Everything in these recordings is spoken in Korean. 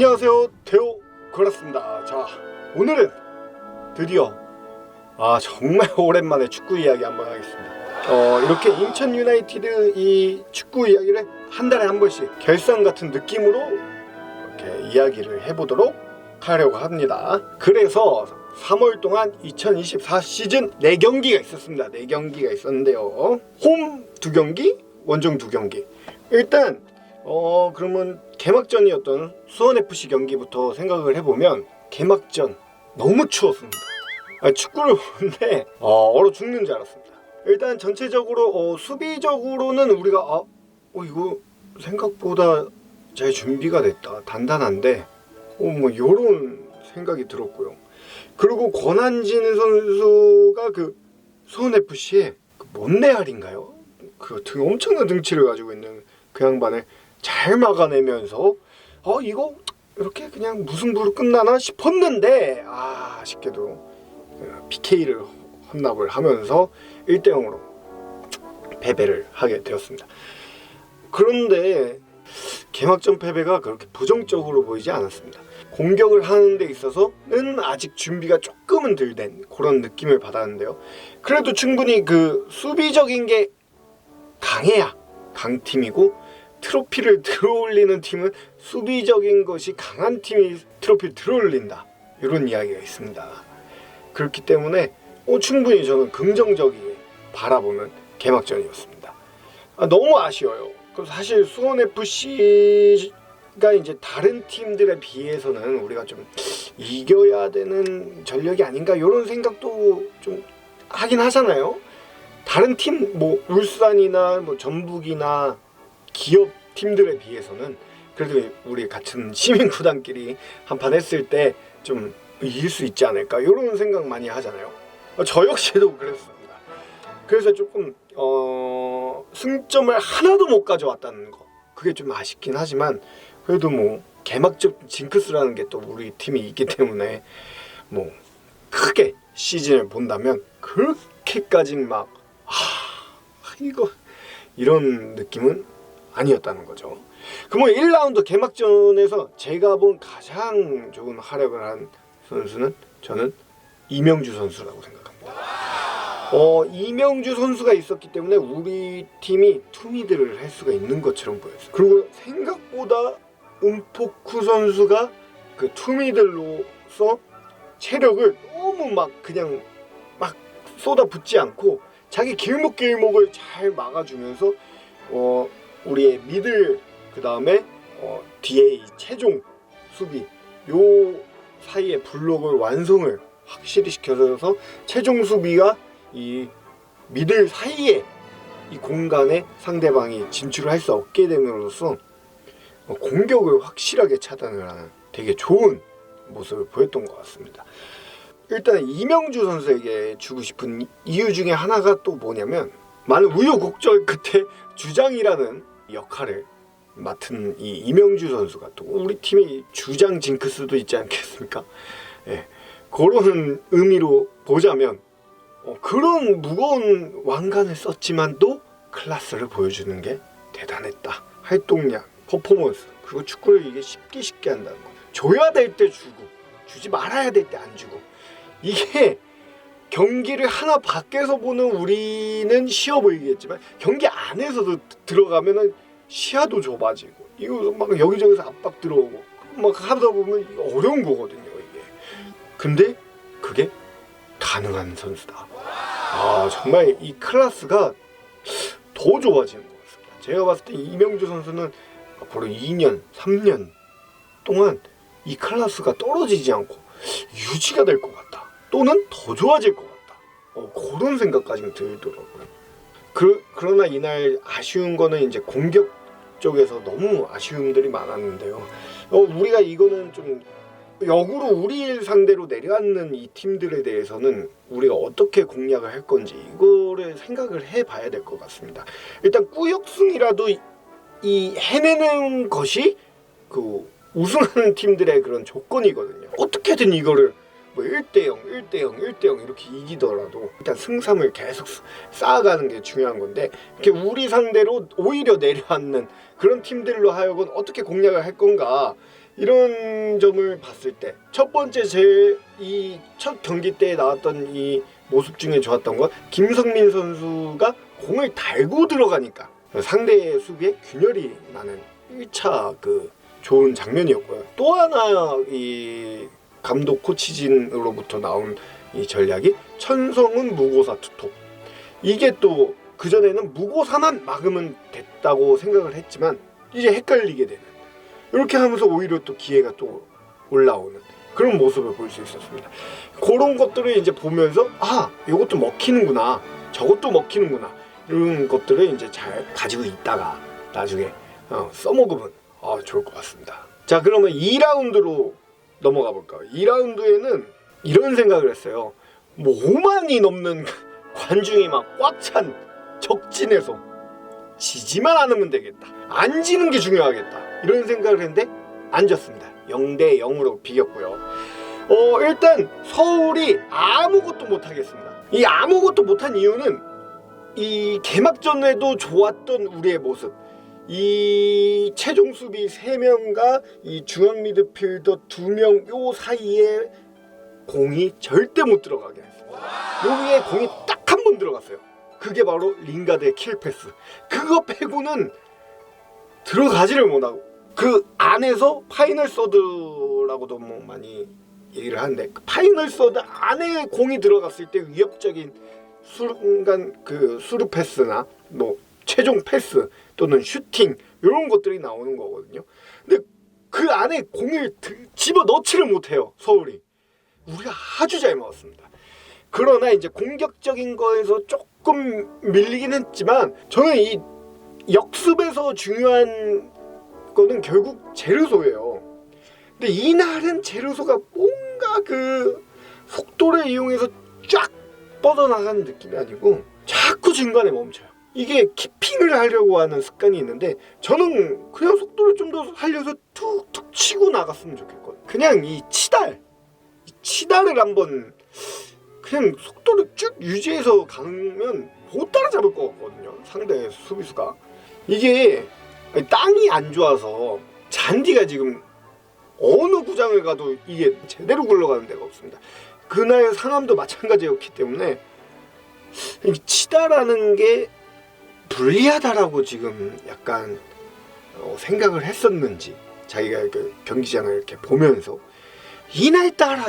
안녕하세요, 대호 골랐습니다. 자, 오늘은 드디어 정말 오랜만에 축구 이야기 한번 하겠습니다. 이렇게 인천 유나이티드 이 축구 이야기를 한 달에 한 번씩 결산 같은 느낌으로 이렇게 이야기를 해보도록 하려고 합니다. 그래서 3월 동안 2024 시즌 4경기가 있었습니다. 4경기가 있었는데요. 홈 2경기, 원정 2경기. 일단 그러면 개막전이었던 수원FC 경기부터 생각을 해보면 개막전 너무 추웠습니다. 축구를 보는데 얼어 죽는 줄 알았습니다. 일단 전체적으로 수비적으로는 우리가 이거 생각보다 잘 준비가 됐다, 단단한데 뭐 요런 생각이 들었고요. 그리고 권한진 선수가 그 수원FC의 못내알인가요? 그 엄청난 등치를 가지고 있는 그 양반을 잘 막아내면서 이거 이렇게 그냥 무승부로 끝나나 싶었는데 아쉽게도 PK를 헌납을 하면서 1대0으로 패배를 하게 되었습니다. 그런데 개막전 패배가 그렇게 부정적으로 보이지 않았습니다. 공격을 하는 데 있어서는 아직 준비가 조금은 덜 된 그런 느낌을 받았는데요. 그래도 충분히 그 수비적인 게 강해야 강팀이고, 트로피를 들어올리는 팀은 수비적인 것이 강한 팀이 트로피를 들어올린다, 이런 이야기가 있습니다. 그렇기 때문에 충분히 저는 긍정적이게 바라보는 개막전이었습니다. 너무 아쉬워요. 사실 수원FC가 이제 다른 팀들에 비해서는 우리가 좀 이겨야 되는 전력이 아닌가, 이런 생각도 좀 하긴 하잖아요. 다른 팀, 뭐 울산이나 뭐 전북이나 기업 팀들에 비해서는 그래도 우리 같은 시민 구단끼리 한판 했을 때 좀 이길 수 있지 않을까, 이런 생각 많이 하잖아요. 저 역시도 그랬습니다. 그래서 조금 승점을 하나도 못 가져왔다는 거, 그게 좀 아쉽긴 하지만 그래도 뭐 개막적 징크스라는 게 또 우리 팀이 있기 때문에 뭐 크게 시즌을 본다면 그렇게까지 막 이거 이런 느낌은 아니었다는 거죠. 그러면 1라운드 개막전에서 제가 본 가장 좋은 활약을 한 선수는 저는 이명주 선수라고 생각합니다. 이명주 선수가 있었기 때문에 우리 팀이 투미드를 할 수가 있는 것처럼 보였어요. 그리고 생각보다 은포쿠 선수가 그 투미들로서 체력을 너무 그냥 쏟아붓지 않고 자기 길목길목을 잘 막아주면서 우리의 미들, 그 다음에 뒤에 최종 수비 요 사이에 블록을 완성을 확실히 시켜서 최종 수비가 이 미들 사이에 이 공간에 상대방이 진출을 할 수 없게 됨으로써 공격을 확실하게 차단을 하는 되게 좋은 모습을 보였던 것 같습니다. 일단 이명주 선수에게 주고 싶은 이유 중에 하나가 또 뭐냐면, 많은 우여곡절 끝에 주장이라는 역할을 맡은 이 이명주 선수가 또 우리 팀의 주장 징크스도 있지 않겠습니까? 그런 의미로 보자면 그런 무거운 왕관을 썼지만도 클래스를 보여주는 게 대단했다. 활동량, 퍼포먼스, 그리고 축구를 이게 쉽게 한다는 거. 줘야 될 때 주고, 주지 말아야 될 때 안 주고, 이게 경기를 하나 밖에서 보는 우리는 쉬워 보이겠지만 경기 안에서도 들어가면은 시야도 좁아지고, 이거 막 여기저기서 압박 들어오고 막 하다 보면 어려운 거거든요, 이게. 근데 그게 가능한 선수다. 정말 이 클래스가 더 좋아지는 것 같습니다. 제가 봤을 때 이명주 선수는 앞으로 2년, 3년 동안 이 클래스가 떨어지지 않고 유지가 될 것 같다, 또는 더 좋아질 것 같다, 그런 생각까지 들더라고요. 그러나 이날 아쉬운 거는 이제 공격 쪽에서 너무 아쉬움들이 많았는데요. 우리가 이거는 좀 역으로 우리를 상대로 내려앉는 이 팀들에 대해서는 우리가 어떻게 공략을 할 건지 이거를 생각을 해봐야 될 것 같습니다. 일단 꾸역승이라도 이 해내는 것이 그 우승하는 팀들의 그런 조건이거든요. 어떻게든 이거를 뭐 1대0, 1대0, 1대0 이렇게 이기더라도 일단 승산을 계속 쌓아가는 게 중요한 건데, 이렇게 우리 상대로 오히려 내려앉는 그런 팀들로 하여금 어떻게 공략을 할 건가, 이런 점을 봤을 때 첫 번째 이 첫 경기 때 나왔던 이 모습 중에 좋았던 건 김성민 선수가 공을 달고 들어가니까 상대의 수비에 균열이 나는 1차 그 좋은 장면이었고요. 또 하나 이 감독 코치진으로부터 나온 이 전략이 천성은 무고사 투톱. 이게 또 그전에는 무고사만 막으면 됐다고 생각을 했지만 이제 헷갈리게 되는, 이렇게 하면서 오히려 또 기회가 또 올라오는 그런 모습을 볼 수 있었습니다. 그런 것들을 이제 보면서 이것도 먹히는구나, 저것도 먹히는구나, 이런 것들을 이제 잘 가지고 있다가 나중에 써먹으면 좋을 것 같습니다. 자, 그러면 2라운드로 넘어가 볼까요? 2라운드에는 이런 생각을 했어요. 뭐 5만이 넘는 관중이 막 꽉 찬 적진에서 지지만 않으면 되겠다, 안 지는 게 중요하겠다, 이런 생각을 했는데 안 졌습니다. 0대0으로 비겼고요. 일단 서울이 아무것도 못하겠습니다. 이 아무것도 못한 이유는 이 개막전에도 좋았던 우리의 모습, 이 최종 수비 3명과 이 중앙 미드필더 2명 요 사이에 공이 절대 못 들어가게 했습니다. 여기에 공이 딱 한 번 들어갔어요. 그게 바로 링가드의 킬패스. 그거 빼고는 들어가지를 못하고, 그 안에서 파이널 서드라고도 뭐 많이 얘기를 하는데, 그 파이널 서드 안에 공이 들어갔을 때 위협적인 순간 그 수루 패스나 뭐 최종 패스 또는 슈팅, 이런 것들이 나오는 거거든요. 근데 그 안에 공을 집어 넣지를 못해요, 서울이. 우리가 아주 잘 먹었습니다. 그러나 이제 공격적인 거에서 조금 밀리긴 했지만, 저는 이 역습에서 중요한 거는 결국 제르소예요. 근데 이날은 제르소가 뭔가 그 속도를 이용해서 쫙 뻗어나가는 느낌이 아니고 자꾸 중간에 멈춰요. 이게 키핑을 하려고 하는 습관이 있는데, 저는 그냥 속도를 좀 더 살려서 툭툭 치고 나갔으면 좋겠거든요. 그냥 이 치달을 한번 그냥 속도를 쭉 유지해서 가면 못 따라잡을 것 같거든요, 상대 수비수가. 이게 땅이 안 좋아서 잔디가 지금 어느 구장을 가도 이게 제대로 굴러가는 데가 없습니다. 그날 상암도 마찬가지였기 때문에 치다라는 게 불리하다라고 지금 약간 생각을 했었는지, 자기가 그 경기장을 이렇게 보면서 이날따라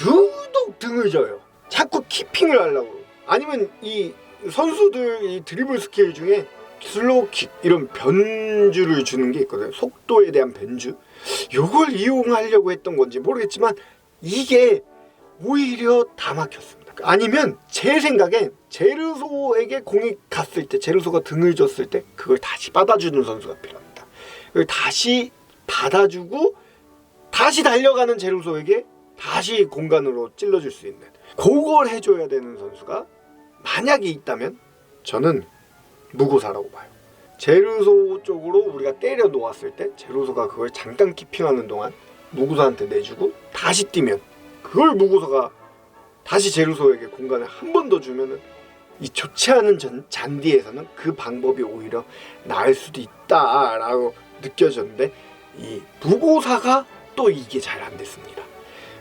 유독 등을 져요. 자꾸 키핑을 하려고. 아니면 이 선수들 이 드리블 스킬 중에 슬로우킥, 이런 변주를 주는 게 있거든요. 속도에 대한 변주. 요걸 이용하려고 했던 건지 모르겠지만 이게 오히려 다 막혔습니다. 아니면 제 생각엔 제르소에게 공이 갔을 때, 제르소가 등을 줬을 때 그걸 다시 받아주는 선수가 필요합니다. 그걸 다시 받아주고 다시 달려가는 제르소에게 다시 공간으로 찔러줄 수 있는, 그걸 해줘야 되는 선수가 만약에 있다면 저는 무고사라고 봐요. 제르소 쪽으로 우리가 때려 놓았을 때 제르소가 그걸 잠깐 키핑하는 동안 무고사한테 내주고 다시 뛰면, 그걸 무고사가 다시 제르소에게 공간을 한 번 더 주면은 이 좋지 않은 잔디에서는 그 방법이 오히려 나을 수도 있다라고 느껴졌는데, 이 무고사가 또 이게 잘 안 됐습니다.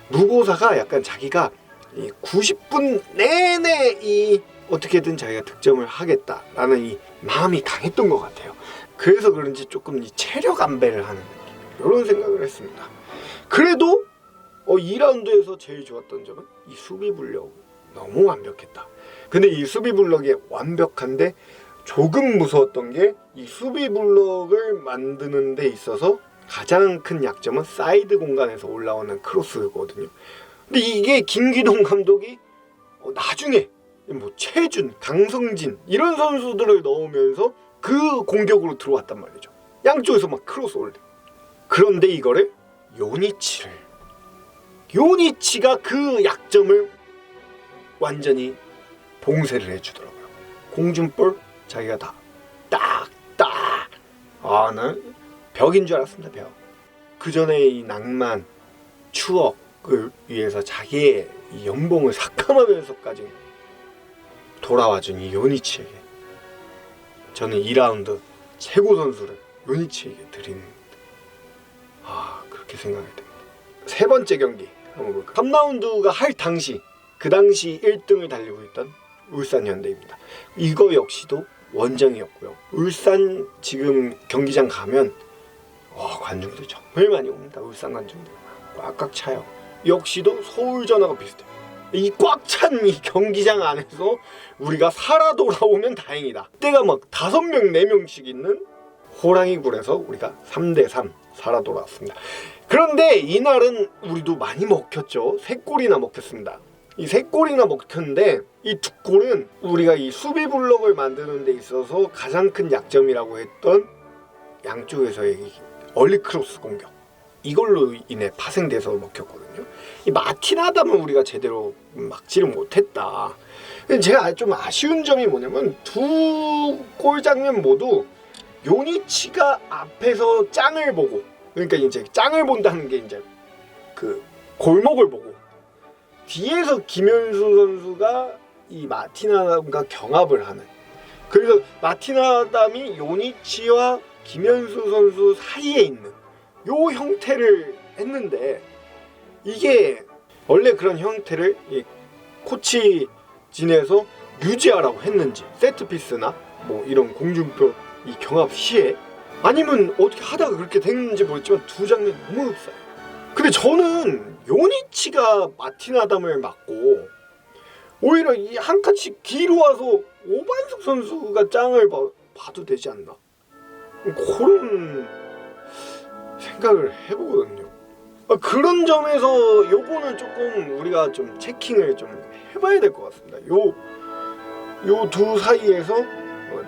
무고사가 약간 자기가 이 90분 내내 이 어떻게든 자기가 득점을 하겠다라는 이 마음이 강했던 것 같아요. 그래서 그런지 조금 이 체력 안배를 하는 느낌, 이런 생각을 했습니다. 그래도 2라운드에서 제일 좋았던 점은 이 수비 블록 너무 완벽했다. 근데 이 수비 블록이 완벽한데 조금 무서웠던 게, 이 수비 블록을 만드는 데 있어서 가장 큰 약점은 사이드 공간에서 올라오는 크로스거든요. 근데 이게 김기동 감독이 나중에 뭐 최준, 강성진 이런 선수들을 넣으면서 그 공격으로 들어왔단 말이죠. 양쪽에서 막 크로스 올려. 그런데 이거를 요니치가 그 약점을 완전히 봉쇄를 해주더라고요. 공중볼 자기가 다 딱딱. 난 벽인 줄 알았습니다. 벽. 그 전에 이 낭만, 추억, 전력을 위해서 자기의 이 연봉을 삭감하면서까지 돌아와준 이 요니치에게 저는 2라운드 최고 선수를 요니치에게 드리는 그렇게 생각이 됩니다. 세 번째 경기 한번 볼까요? 3라운드가 할 당시 그 당시 1등을 달리고 있던 울산 현대입니다. 이거 역시도 원정이었고요. 울산 지금 경기장 가면 관중들 정말 많이 옵니다. 울산 관중들 꽉꽉 차요. 역시도 서울 전화가 비슷해요. 이 꽉 찬 이 경기장 안에서 우리가 살아 돌아오면 다행이다. 때가 막 5명 4명씩 있는 호랑이굴에서 우리가 3대3 살아 돌아왔습니다. 그런데 이날은 우리도 많이 먹혔죠. 3골이나 먹혔습니다. 이 3골이나 먹혔는데 이 2골은 우리가 이 수비 블록을 만드는 데 있어서 가장 큰 약점이라고 했던 양쪽에서의 얼리 크로스 공격, 이걸로 인해 파생돼서 먹혔거든요. 이 마틴 아담은 우리가 제대로 막지를 못했다. 제가 좀 아쉬운 점이 뭐냐면 두 골 장면 모두 요니치가 앞에서 짱을 보고, 그러니까 이제 짱을 본다는 게 이제 그 골목을 보고, 뒤에서 김현수 선수가 이 마틴 아담과 경합을 하는, 그래서 마틴 아담이 요니치와 김현수 선수 사이에 있는 요 형태를 했는데, 이게 원래 그런 형태를 이 코치진에서 유지하라고 했는지, 세트피스나 뭐 이런 공중표 이 경합 시에, 아니면 어떻게 하다가 그렇게 됐는지 모르겠지만 두 장면 너무 흡사해요. 근데 저는 요니치가 마틴 아담을 맞고 오히려 이 한 칸씩 뒤로 와서 오반석 선수가 짱을 봐도 되지 않나, 그런 생각을 해보거든요. 그런 점에서 요거는 조금 우리가 좀 체킹을 좀 해봐야 될 것 같습니다. 요 두 사이에서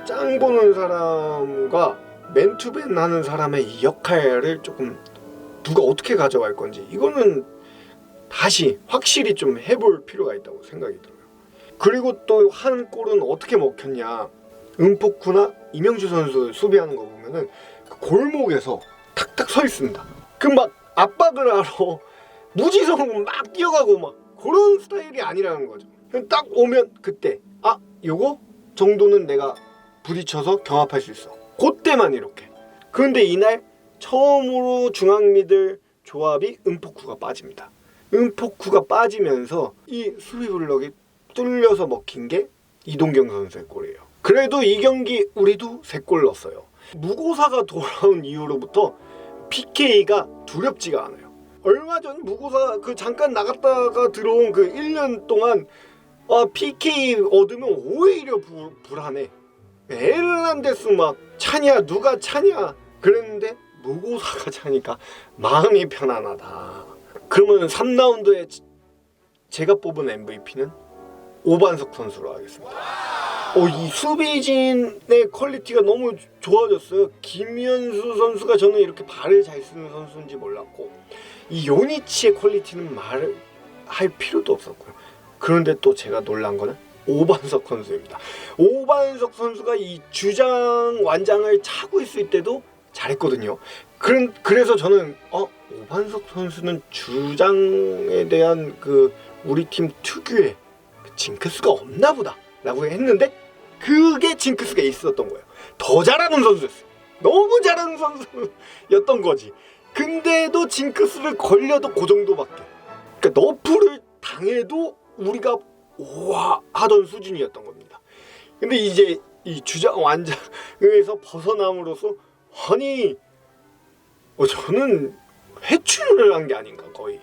짱 보는 사람과 맨투맨 하는 사람의 이 역할을 조금 누가 어떻게 가져갈 건지, 이거는 다시 확실히 좀 해볼 필요가 있다고 생각이 들어요. 그리고 또 한 골은 어떻게 먹혔냐, 은포쿠나 이명주 선수 수비하는 거 보면은 그 골목에서 탁탁 서 있습니다. 그 막 압박을 하러 무지성으로 막 뛰어가고 막 그런 스타일이 아니라는 거죠. 딱 오면 그때 요거 정도는 내가 부딪혀서 경합할 수 있어, 그때만 이렇게. 그런데 이날 처음으로 중앙 미들 조합이 은포쿠가 빠집니다. 은포쿠가 빠지면서 이 수비 블럭이 뚫려서 먹힌 게 이동경 선수의 골이에요. 그래도 이 경기 우리도 3골 넣었어요. 무고사가 돌아온 이후로부터 PK가 두렵지가 않아요. 얼마 전 무고사 잠깐 나갔다가 들어온 1년 동안 PK 얻으면 오히려 불안해. 에르난데스 막 차냐, 누가 차냐 그랬는데 무고사가 차니까 마음이 편안하다. 그러면 3라운드에 제가 뽑은 MVP는 오반석 선수로 하겠습니다. 이 수비진의 퀄리티가 너무 좋아졌어요. 김현수 선수가 저는 이렇게 발을 잘 쓰는 선수인지 몰랐고, 이 요니치의 퀄리티는 말을 할 필요도 없었고요. 그런데 또 제가 놀란 거는 오반석 선수입니다. 오반석 선수가 이 주장 완장을 차고 있을 때도 잘했거든요. 그래서 저는 오반석 선수는 주장에 대한 우리 팀 특유의 징크스가 없나 보다 라고 했는데, 그게 징크스가 있었던 거예요. 더 잘하는 선수였어요. 너무 잘하는 선수였던 거지. 근데도 징크스를 걸려도 그 정도밖에, 그러니까 너프를 당해도 우리가 우와 하던 수준이었던 겁니다. 근데 이제 이 주장 완장에서 벗어남으로써 저는 회춘을 한 게 아닌가, 거의.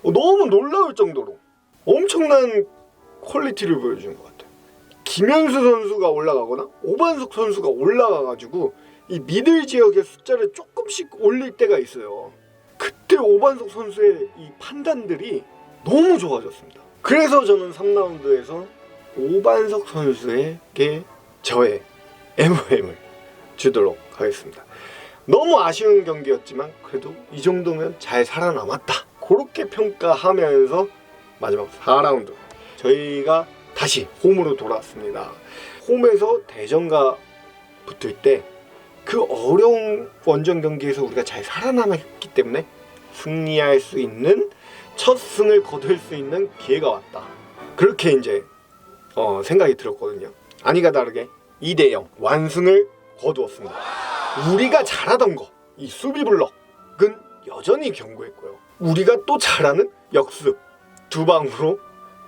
너무 놀라울 정도로 엄청난 퀄리티를 보여주는 것 같아요. 김현수 선수가 올라가거나 오반석 선수가 올라가가지고 이 미들 지역의 숫자를 조금씩 올릴 때가 있어요. 그때 오반석 선수의 이 판단들이 너무 좋아졌습니다. 그래서 저는 3라운드에서 오반석 선수에게 저의 MOM을 주도록 하겠습니다. 너무 아쉬운 경기였지만 그래도 이 정도면 잘 살아남았다, 그렇게 평가하면서 마지막 4라운드 저희가 다시 홈으로 돌아왔습니다. 홈에서 대전과 붙을 때 그 어려운 원정 경기에서 우리가 잘 살아남았기 때문에 승리할 수 있는 첫 승을 거둘 수 있는 기회가 왔다. 그렇게 이제 생각이 들었거든요. 아니가 다르게 2대0 완승을 거두었습니다. 우리가 잘하던 거, 이 수비 블럭은 여전히 견고했고요. 우리가 또 잘하는 역습 두 방으로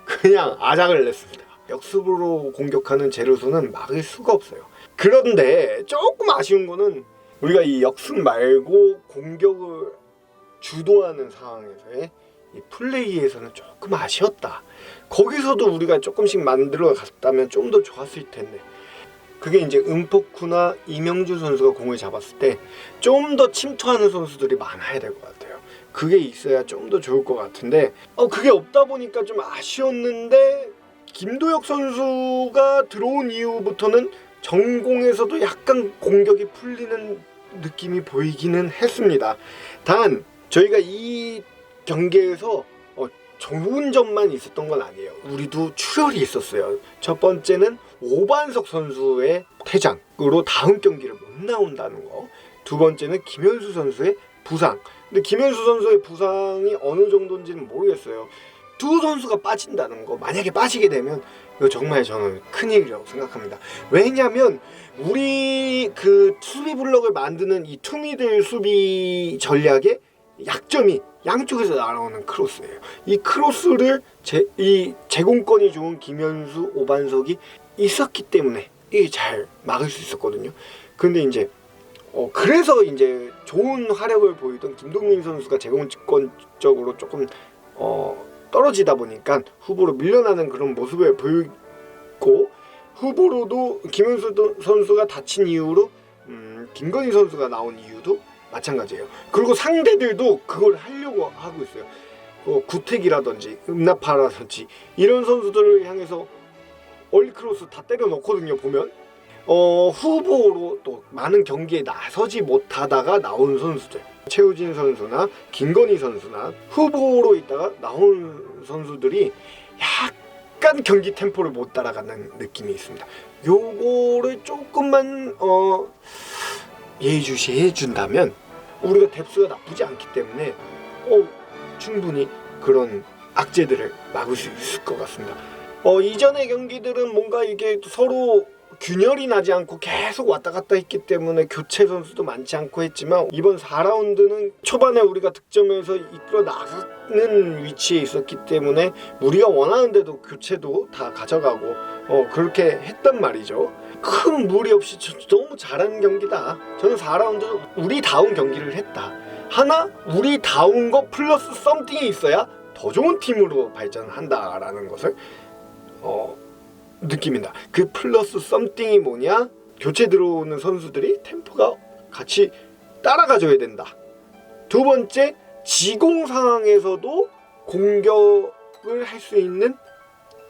그냥 아작을 냈습니다. 역습으로 공격하는 제르소는 막을 수가 없어요. 그런데 조금 아쉬운 거는 우리가 이 역습 말고 공격을 주도하는 상황에서의 이 플레이에서는 조금 아쉬웠다. 거기서도 우리가 조금씩 만들어 갔다면 좀 더 좋았을 텐데, 그게 이제 은포쿠나 이명주 선수가 공을 잡았을 때 좀 더 침투하는 선수들이 많아야 될 것 같아요. 그게 있어야 좀 더 좋을 것 같은데 그게 없다 보니까 좀 아쉬웠는데, 김도혁 선수가 들어온 이후부터는 전공에서도 약간 공격이 풀리는 느낌이 보이기는 했습니다. 단 저희가 이 경기에서 좋은 점만 있었던 건 아니에요. 우리도 출혈이 있었어요. 첫 번째는 오반석 선수의 퇴장으로 다음 경기를 못 나온다는 거. 두 번째는 김현수 선수의 부상. 근데 김현수 선수의 부상이 어느 정도인지는 모르겠어요. 두 선수가 빠진다는 거, 만약에 빠지게 되면 이거 정말 저는 큰일이라고 생각합니다. 왜냐면 우리 그 수비 블럭을 만드는 이 투미들 수비 전략의 약점이 양쪽에서 날아오는 크로스예요. 이 크로스를 이 제공권이 좋은 김현수, 오반석이 있었기 때문에 이게 잘 막을 수 있었거든요. 근데 이제 그래서 이제 좋은 활약을 보이던 김동민 선수가 제공권적으로 조금 떨어지다 보니까 후보로 밀려나는 그런 모습을 보이고, 후보로도 김현수 선수가 다친 이후로 김건희 선수가 나온 이유도 마찬가지예요. 그리고 상대들도 그걸 하려고 하고 있어요. 구택이라든지 음나파라든지 이런 선수들을 향해서 얼리크로스 다 때려 넣거든요. 보면 후보로 또 많은 경기에 나서지 못하다가 나온 선수들, 최우진 선수나 김건희 선수나 후보로 있다가 나온 선수들이 약간 경기 템포를 못 따라가는 느낌이 있습니다. 요거를 조금만 예의주시해 준다면 우리가 뎁스가 나쁘지 않기 때문에 충분히 그런 악재들을 막을 수 있을 것 같습니다. 이전의 경기들은 뭔가 이게 서로 균열이 나지 않고 계속 왔다 갔다 했기 때문에 교체 선수도 많지 않고 했지만, 이번 4라운드는 초반에 우리가 득점에서 이끌어 나가는 위치에 있었기 때문에 우리가 원하는데도 교체도 다 가져가고 그렇게 했단 말이죠. 큰 무리 없이 너무 잘한 경기다. 저는 4라운드 우리다운 경기를 했다. 하나 우리다운 거 플러스 썸띵이 있어야 더 좋은 팀으로 발전한다라는 것을 느낌이다. 그 플러스 썸띵이 뭐냐? 교체 들어오는 선수들이 템포가 같이 따라가줘야 된다. 두 번째, 지공 상황에서도 공격을 할 수 있는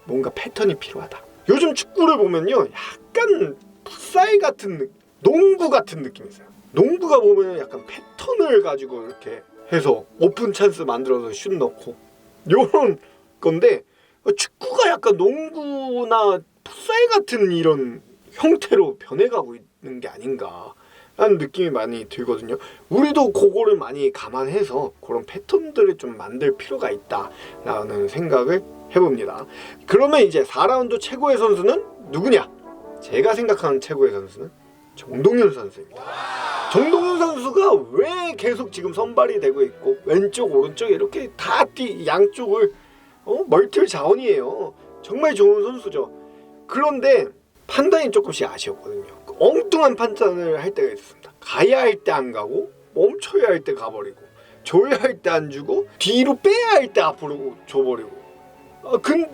뭔가 패턴이 필요하다. 요즘 축구를 보면요, 약간 풋살 같은 농구 같은 느낌이 있어요. 농구가 보면 약간 패턴을 가지고 이렇게 해서 오픈 찬스 만들어서 슛 넣고 요런 건데, 축구가 약간 농구나 풋살 같은 이런 형태로 변해가고 있는 게 아닌가 라는 느낌이 많이 들거든요. 우리도 그거를 많이 감안해서 그런 패턴들을 좀 만들 필요가 있다라는 생각을 해봅니다. 그러면 이제 4라운드 최고의 선수는 누구냐? 제가 생각하는 최고의 선수는 정동윤 선수입니다. 정동윤 선수가 왜 계속 지금 선발이 되고 있고, 왼쪽 오른쪽 이렇게 다 양쪽을 멀티 자원이에요. 정말 좋은 선수죠. 그런데 판단이 조금씩 아쉬웠거든요. 엉뚱한 판단을 할 때가 있었습니다. 가야 할 때 안 가고, 멈춰야 할 때 가버리고, 줘야 할 때 안 주고, 뒤로 빼야 할 때 앞으로 줘버리고,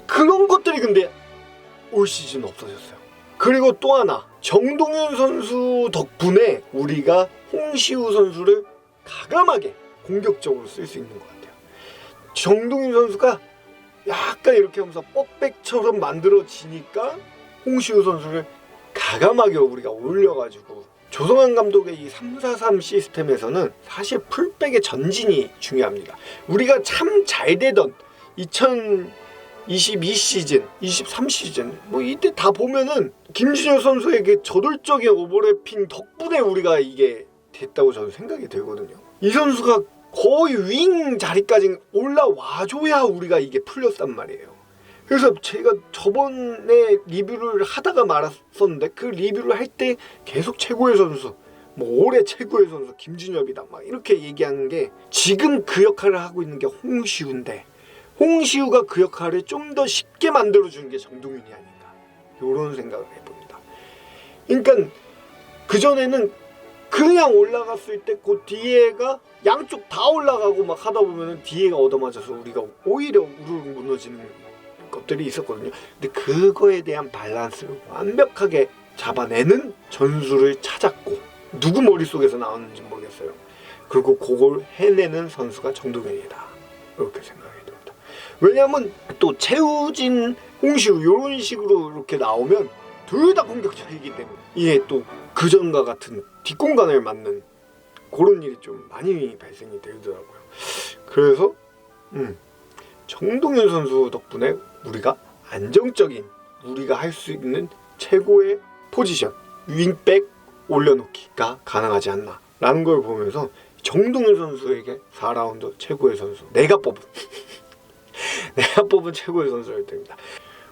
그런 것들이 근데 올 시즌 없어졌어요. 그리고 또 하나, 정동윤 선수 덕분에 우리가 홍시우 선수를 가감하게 공격적으로 쓸 수 있는 것 같아요. 정동윤 선수가 약간 이렇게 하면서 뻑백처럼 만들어지니까 홍시우 선수를 가감하게 우리가 올려가지고, 조성환 감독의 이 3-4-3 시스템에서는 사실 풀백의 전진이 중요합니다. 우리가 참 잘 되던 2022 시즌, 23 시즌 뭐 이때 다 보면은 김준혁 선수의 그 저돌적인 오버래핑 덕분에 우리가 이게 됐다고 저는 생각이 들거든요. 이 선수가 거의 윙 자리까지 올라와줘야 우리가 이게 풀렸단 말이에요. 그래서 제가 저번에 리뷰를 하다가 말았었는데 그 리뷰를 할 때 계속 최고의 선수, 뭐 올해 최고의 선수 김준엽이다 막 이렇게 얘기하는 게 지금 그 역할을 하고 있는 게 홍시우인데 홍시우가 그 역할을 좀 더 쉽게 만들어주는 게 정동윤이 아닌가 이런 생각을 해봅니다. 그러니까 그전에는 그냥 올라갔을 때 그 뒤에가 양쪽 다 올라가고 막 하다 보면은 뒤에가 얻어맞아서 우리가 오히려 우르르 무너지는 것들이 있었거든요. 근데 그거에 대한 밸런스를 완벽하게 잡아내는 전술을 찾았고 누구 머릿속에서 나왔는지 모르겠어요. 그리고 그걸 해내는 선수가 정동현이다. 이렇게 생각이 듭니다. 왜냐하면 또 최우진, 홍시우 이런 식으로 이렇게 나오면 둘 다 공격적이기 때문에 이게 또 그전과 같은 뒷공간을 맞는 그런 일이 좀 많이 발생이 되더라고요. 그래서 정동현 선수 덕분에 우리가 안정적인 우리가 할 수 있는 최고의 포지션 윙백 올려놓기가 가능하지 않나 라는 걸 보면서 정동현 선수에게 4라운드 최고의 선수 내가 뽑은 최고의 선수를 드립니다.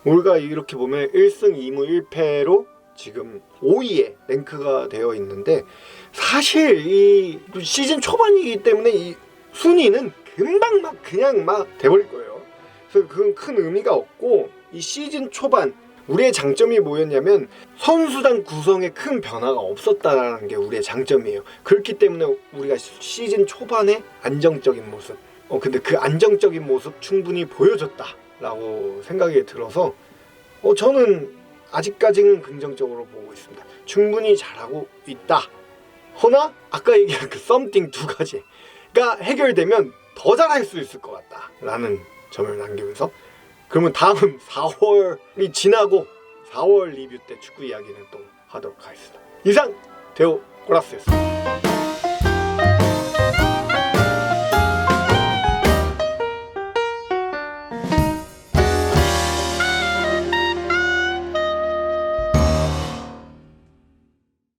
우리가 이렇게 보면 1승 2무 1패로 지금 5위에 랭크가 되어 있는데 사실 이 시즌 초반이기 때문에 이 순위는 금방 막 그냥 막 돼버릴 거예요. 그래서 그건 큰 의미가 없고 이 시즌 초반 우리의 장점이 뭐였냐면 선수단 구성에 큰 변화가 없었다는 게 우리의 장점이에요. 그렇기 때문에 우리가 시즌 초반에 안정적인 모습 근데 그 안정적인 모습 충분히 보여줬다라고 생각이 들어서 저는 아직까지는 긍정적으로 보고 있습니다. 충분히 잘하고 있다. 허나 아까 얘기한 그 썸띵 두 가지가 해결되면 더 잘할 수 있을 것 같다 라는 점을 남기면서 그러면 다음 4월이 지나고 4월 리뷰 때 축구 이야기는 또 하도록 하겠습니다. 이상 대호 꼬라스였습니다.